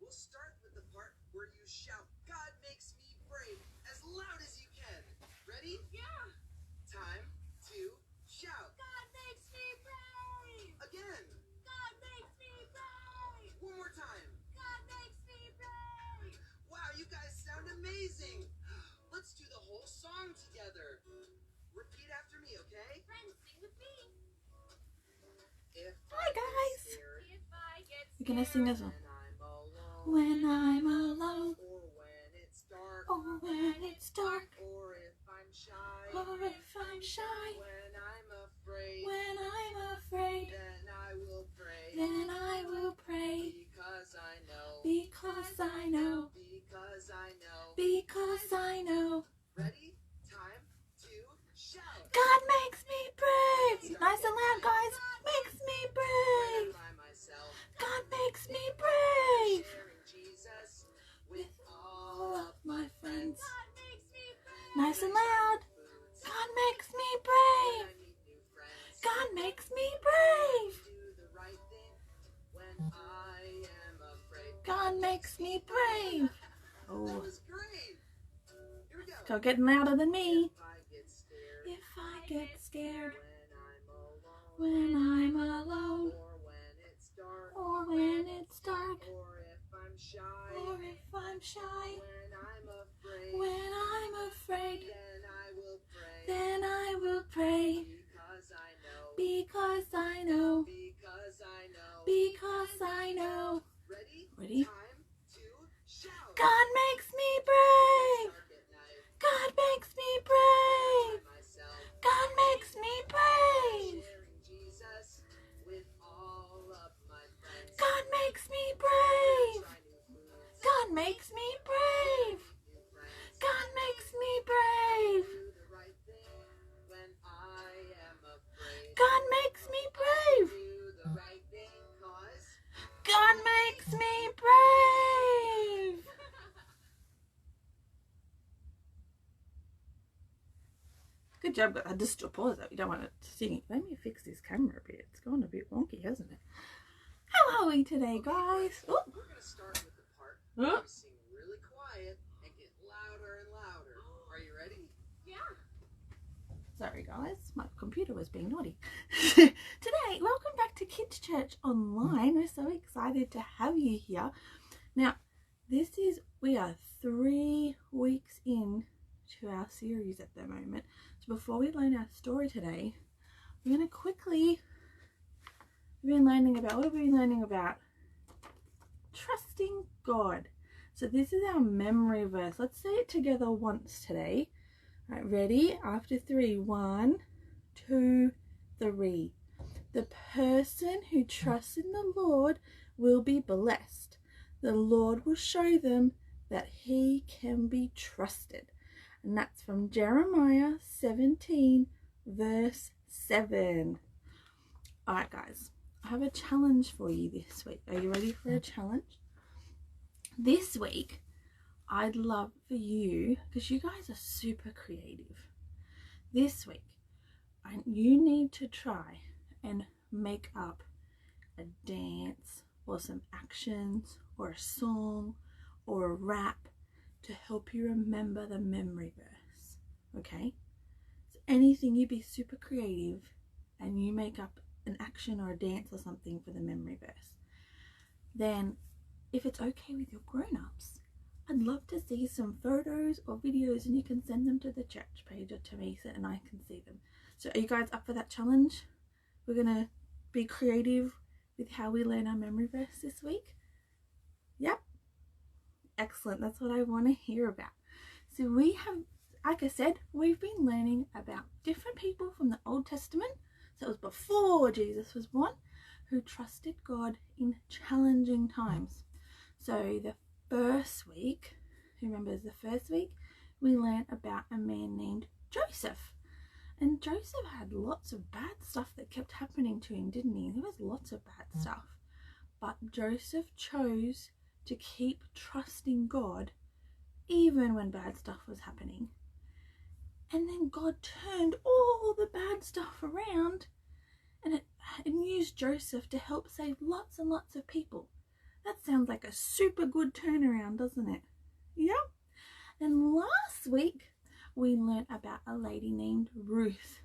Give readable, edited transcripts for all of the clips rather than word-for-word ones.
We'll start with the part where you shout, "God makes me brave," as loud as you can. Ready? Yeah. Time to shout. God makes me brave. Again. God makes me brave. One more time. God makes me brave. Wow, you guys sound amazing. Let's do the whole song together. Repeat after me, okay? Friends, sing with me. Hi guys. If I get We're gonna sing a song. When When I'm alone, or when it's dark, or when it's dark, or if I'm shy, or if I'm shy, when I'm afraid, when I'm afraid, then I will pray, then I will pray, because I know, because I know, because I know. because I know. Ready? Time to shout. God makes me brave. Nice and loud, guys. Makes me brave. By myself, God makes me brave. sharing Jesus with With all all of of my friends. God makes me brave. Nice and loud. foods. God makes me When brave. I meet new friends, God makes me brave. do the right thing when I am afraid. God makes me brave. That Oh, was great. Here we go. go getting louder than me. If I get scared, If I get scared when I'm alone, when I'm alone, or when it's dark, or when it's dark, or if I'm shy, or if I'm shy, when I'm afraid, when I'm afraid, then I will pray, then I will pray, because I know, because I know, because I know. because I know. Ready? Ready? Time to shout. God makes me brave. Dark at night, God makes me brave. by myself, God makes me brave. sharing Jesus with all of my friends. God makes me brave. Try new foods, God makes me brave. new friends. God makes me brave. Do the right thing when I am afraid. God makes me brave. Do the right thing 'cause God makes me brave. Good job, guys. I just pause that. We don't want it to sing. Let me fix this camera a bit. It's gone a bit wonky, hasn't it? How are we today, guys? Oh, we're gonna start with the part Oh. where we sing really quiet and get louder and louder. Are you ready? Yeah. sorry, guys. My computer was being naughty. Today, welcome back to Kids Church Online. We're so excited to have you here. Now, we are 3 weeks in to our series at the moment. So before we learn our story today, we're going to quickly, what have we been learning about? Trusting God. So this is our memory verse. Let's say it together once today. All right, ready? After 3, 1, 2, 3. The person who trusts in the Lord will be blessed. The Lord will show them that he can be trusted. And that's from Jeremiah 17 verse 7. All right, guys, I have a challenge for you this week. Are you ready for a challenge? This week, I'd love for you, because you guys are super creative, this week, you need to try and make up a dance or some actions or a song or a rap to help you remember the memory verse, okay? So anything, you be super creative and you make up an action or a dance or something for the memory verse. Then, if it's okay with your grown-ups, I'd love to see some photos or videos, and you can send them to the church page or to me so and I can see them. So are you guys up for that challenge? We're gonna be creative with how we learn our memory verse this week. Yep. Excellent. That's what I want to hear about. So we have, like I said, we've been learning about different people from the Old Testament. So it was before Jesus was born, who trusted God in challenging times. So the first week, who remembers the first week, we learned about a man named Joseph. And Joseph had lots of bad stuff that kept happening to him, didn't he? There was lots of bad stuff. But Joseph chose to keep trusting God even when bad stuff was happening. And then God turned all the bad stuff around and used Joseph to help save lots and lots of people. That's sounds like a super good turnaround, doesn't it? Yeah. And last week we learned about a lady named Ruth.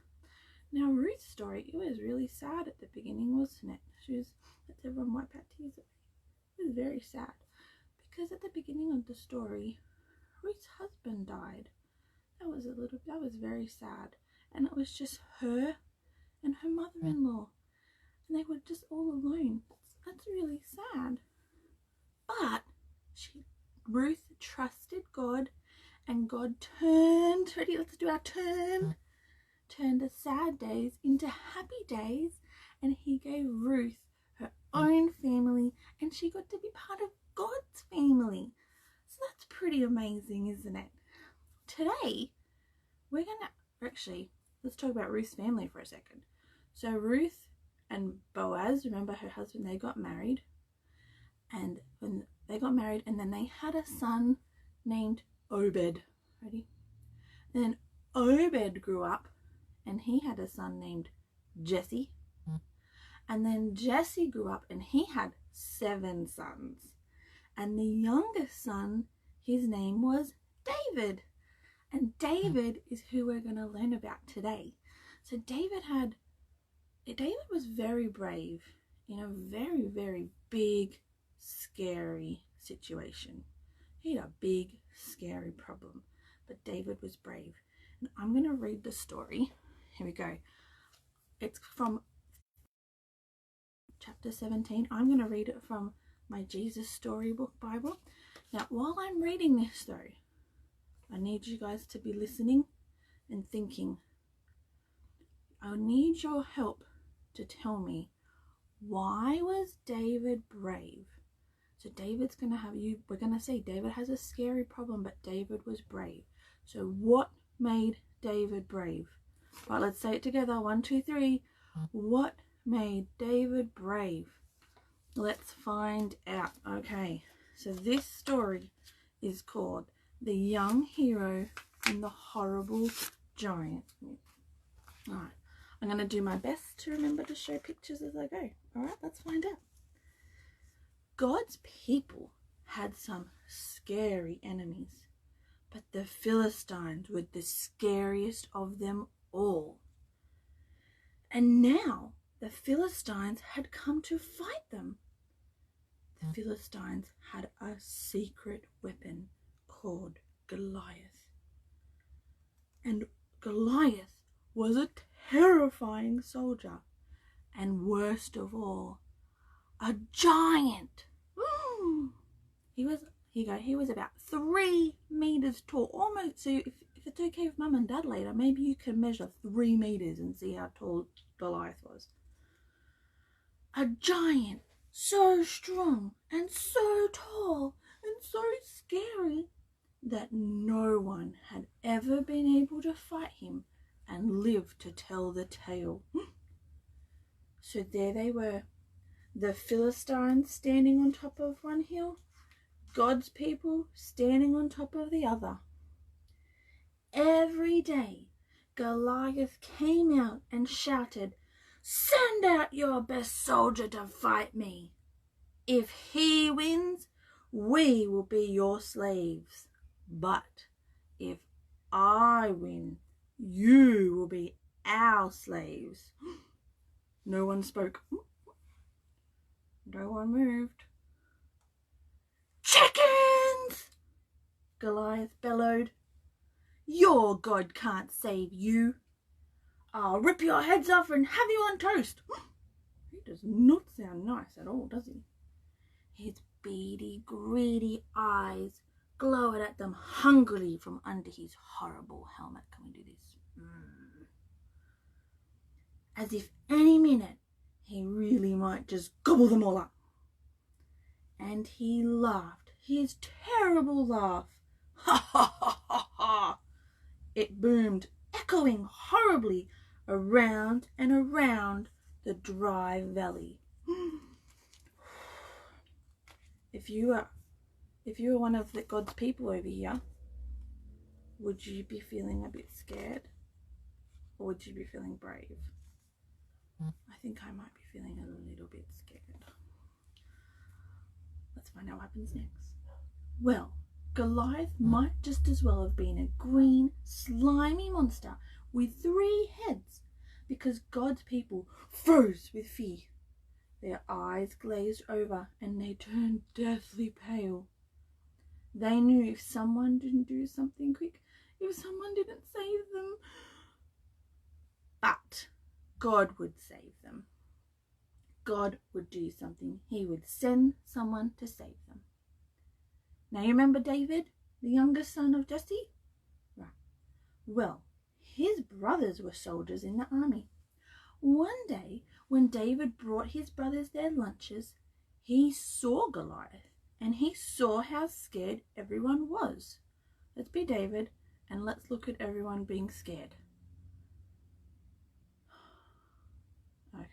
Now Ruth's story, it was really sad at the beginning, wasn't it? Let's everyone wipe out tears. It was very sad because at the beginning of the story, Ruth's husband died. That was very sad, and it was just her and her mother-in-law, and they were just all alone. That's really sad. But Ruth trusted God, and God turned the sad days into happy days, and he gave Ruth her own family, and she got to be part of God's family. So that's pretty amazing, isn't it? Today let's talk about Ruth's family for a second. So Ruth and Boaz, remember her husband, they got married, and when they got married, and then they had a son named Obed. Ready? And then Obed grew up, and he had a son named Jesse. And then Jesse grew up, and he had 7 sons. And the youngest son, his name was David. And David is who we're going to learn about today. So David was very brave in a very, very big, scary situation. He had a big, scary problem. But David was brave. And I'm going to read the story. Here we go. It's from chapter 17. I'm going to read it from my Jesus Storybook Bible. Now, while I'm reading this though, I need you guys to be listening and thinking. I need your help to tell me, why was David brave? So David's going to we're going to say David has a scary problem, but David was brave. So what made David brave? Right, let's say it together. 1, 2, 3. What made David brave? Let's find out. Okay, so this story is called The Young Hero and the Horrible Giant. Alright, I'm going to do my best to remember to show pictures as I go. Alright, let's find out. God's people had some scary enemies, but the Philistines were the scariest of them all. And now the Philistines had come to fight them. The Philistines had a secret weapon called Goliath. And Goliath was a terrifying soldier. And worst of all, a giant. He was about 3 meters tall. Almost. So if it's okay with Mum and Dad later, maybe you can measure 3 meters and see how tall Goliath was. A giant, so strong and so tall and so scary that no one had ever been able to fight him and live to tell the tale. So there they were, the Philistines standing on top of one hill, God's people standing on top of the other. Every day, Goliath came out and shouted, "Send out your best soldier to fight me. If he wins, we will be your slaves. But if I win, you will be our slaves." No one spoke. No one moved. "Chickens!" Goliath bellowed. "Your God can't save you. I'll rip your heads off and have you on toast." He does not sound nice at all, does he? His beady, greedy eyes glowered at them hungrily from under his horrible helmet. Can we do this? As if any minute he really might just gobble them all up. And he laughed, his terrible laugh. Ha ha ha ha ha! It boomed, echoing horribly around and around the dry valley. If you were one of God's people over here, would you be feeling a bit scared? Or would you be feeling brave? I think I might be feeling a little bit scared. Let's find out what happens next. Well, Goliath might just as well have been a green, slimy monster with 3 heads, because God's people froze with fear. Their eyes glazed over and they turned deathly pale. They knew if someone didn't do something quick, if someone didn't save them, but God would save them. God would do something. He would send someone to save them. Now you remember David, the youngest son of Jesse? Right. Well, his brothers were soldiers in the army. One day, when David brought his brothers their lunches, he saw Goliath and he saw how scared everyone was. Let's be David and let's look at everyone being scared. Okay.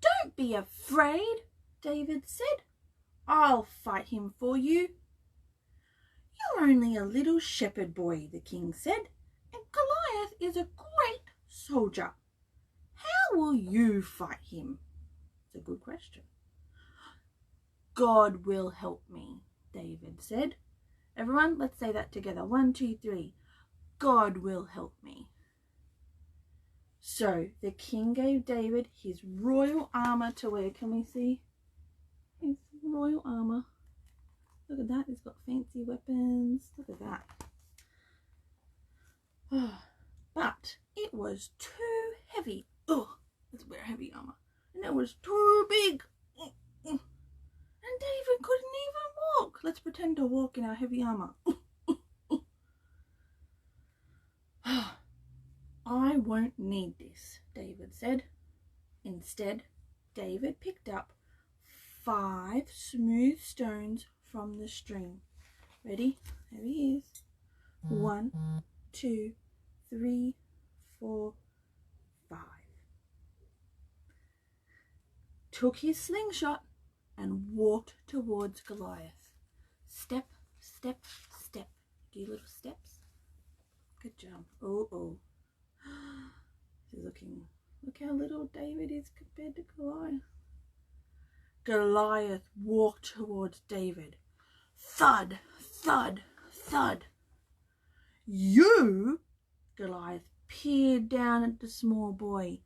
Don't be afraid, David said. I'll fight him for you. You're only a little shepherd boy, the king said, and Goliath is a great soldier. How will you fight him? It's a good question. God will help me, David said. Everyone, let's say that together. 1, 2, 3. God will help me. So the king gave David his royal armor to wear. Can we see his royal armor? Look at that. He's got fancy weapons. Look at that. But it was too heavy. Oh, let's wear heavy armor. And it was too big. And David couldn't even walk. Let's pretend to walk in our heavy armor. I won't need this, David said. Instead, David picked up 5 smooth stones from the stream. Ready? There he is. 1, 2, 3, 4, 5. Took his slingshot and walked towards Goliath. Step, step, step. Do your little steps. Good job. Oh. He's looking. Look how little David is compared to Goliath. Goliath walked towards David. Thud, thud, thud. You? Goliath peered down at the small boy.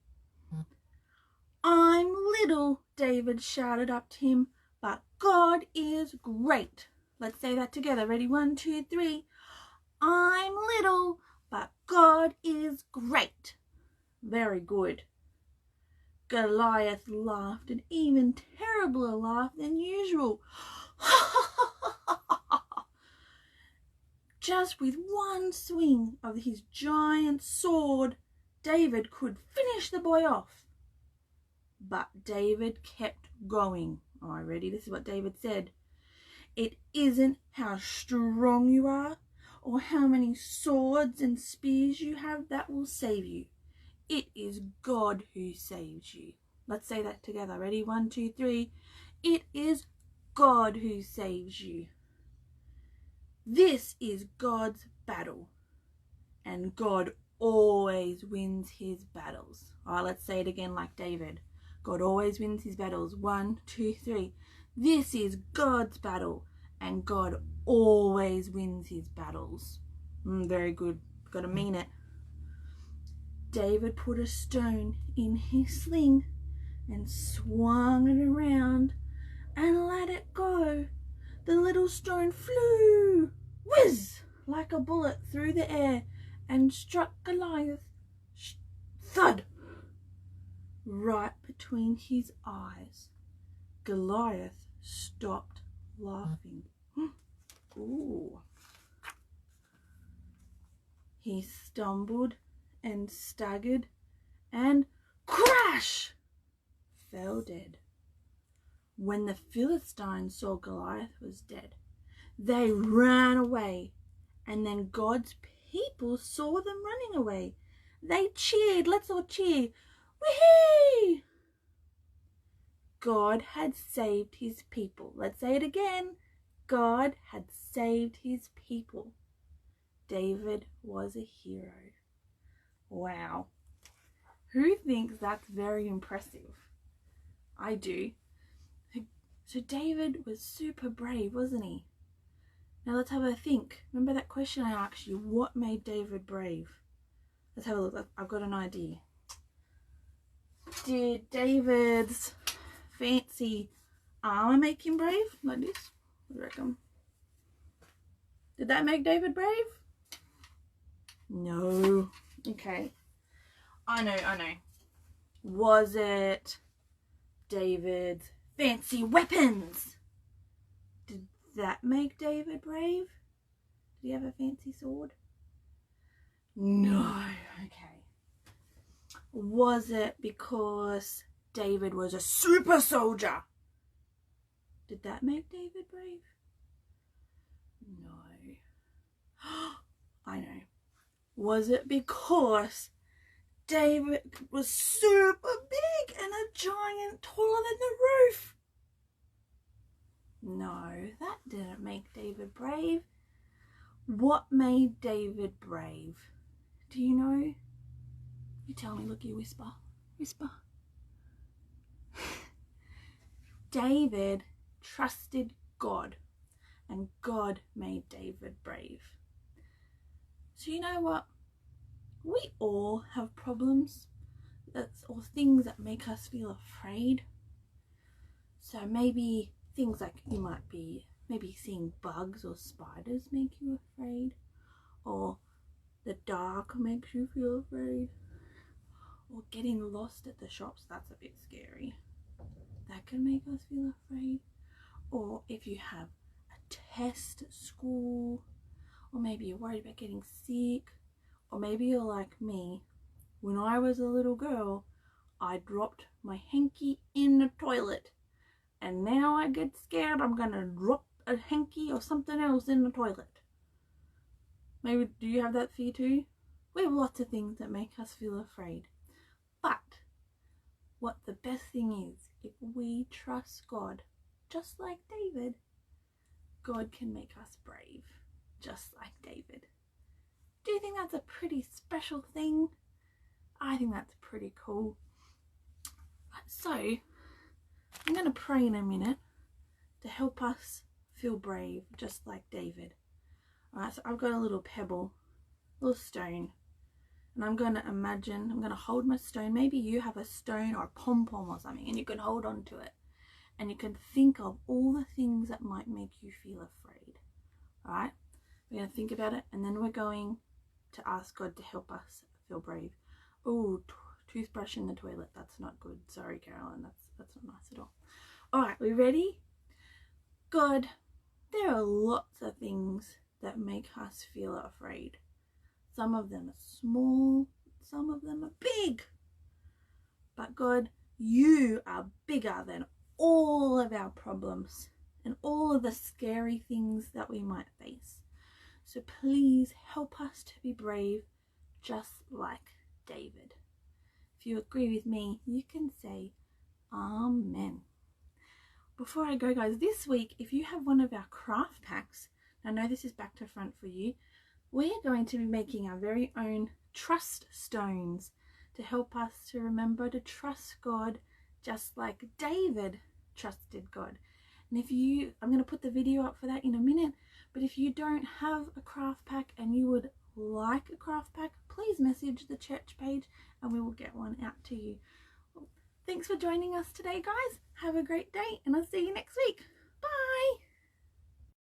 I'm little, David shouted up to him, but God is great. Let's say that together. Ready? 1, 2, 3. I'm little, but God is great. Very good. Goliath laughed, an even terribler laugh than usual. Just with one swing of his giant sword, David could finish the boy off. But David kept going. All right, ready? This is what David said. It isn't how strong you are or how many swords and spears you have that will save you. It is God who saves you. Let's say that together. Ready? 1, 2, 3. It is God who saves you. This is God's battle. And God always wins his battles. All right, let's say it again like David. God always wins his battles. 1, 2, 3. This is God's battle. And God always wins his battles. Very good. Got to mean it. David put a stone in his sling and swung it around and let it go. The little stone flew, whiz, like a bullet through the air and struck Goliath, thud, right between his eyes. Goliath stopped laughing. Ooh. He stumbled and staggered and crash fell dead. When the Philistines saw Goliath was dead, they ran away, and then God's people saw them running away. They cheered. Let's all cheer. Whee! God had saved his people. Let's say it again. God had saved his people. David was a hero. Wow. Who thinks that's very impressive? I do. So David was super brave, wasn't he? Now let's have a think. Remember that question I asked you, what made David brave? Let's have a look. I've got an idea. Did David's fancy armor make him brave? Like this? What do you reckon? Did that make David brave? No. Okay. I know. Was it David's fancy weapons? Did that make David brave? Did he have a fancy sword? No. Okay. Was it because David was a super soldier? Did that make David brave? No. I know. Was it because David was super big and a giant taller than the roof? No, that didn't make David brave. What made David brave? Do you know? You tell me, look, you whisper. Whisper. David trusted God, and God made David brave. So you know what? We all have problems or things that make us feel afraid. So maybe things like you might be maybe seeing bugs or spiders make you afraid, or the dark makes you feel afraid, or getting lost at the shops, that's a bit scary. That can make us feel afraid. Or if you have a test at school, or maybe you're worried about getting sick, or maybe you're like me. When I was a little girl, I dropped my hanky in the toilet, and now I get scared I'm gonna drop a hanky or something else in the toilet. Maybe, do you have that fear too? We have lots of things that make us feel afraid. But what the best thing is, if we trust God, just like David, God can make us brave, just like David. Do you think that's a pretty special thing? I think that's pretty cool. So, I'm going to pray in a minute to help us feel brave, just like David. Alright, so I've got a little pebble, a little stone, and I'm going to hold my stone. Maybe you have a stone or a pom-pom or something, and you can hold on to it. And you can think of all the things that might make you feel afraid. Alright, we're going to think about it, and then we're going to ask God to help us feel brave. Oh, toothbrush in the toilet, that's not good. Sorry, Carolyn, that's not nice at all. Alright, we ready? God, there are lots of things that make us feel afraid. Some of them are small, some of them are big. But God, you are bigger than all of our problems and all of the scary things that we might face. So please help us to be brave, just like David. If you agree with me, you can say Amen. Before I go, guys, this week, if you have one of our craft packs, I know this is back to front for you, we're going to be making our very own trust stones to help us to remember to trust God just like David trusted God. And I'm going to put the video up for that in a minute, but if you don't have a craft pack and you would like a craft pack, please message the church page and we will get one out to you. Thanks for joining us today, guys. Have a great day, and I'll see you next week.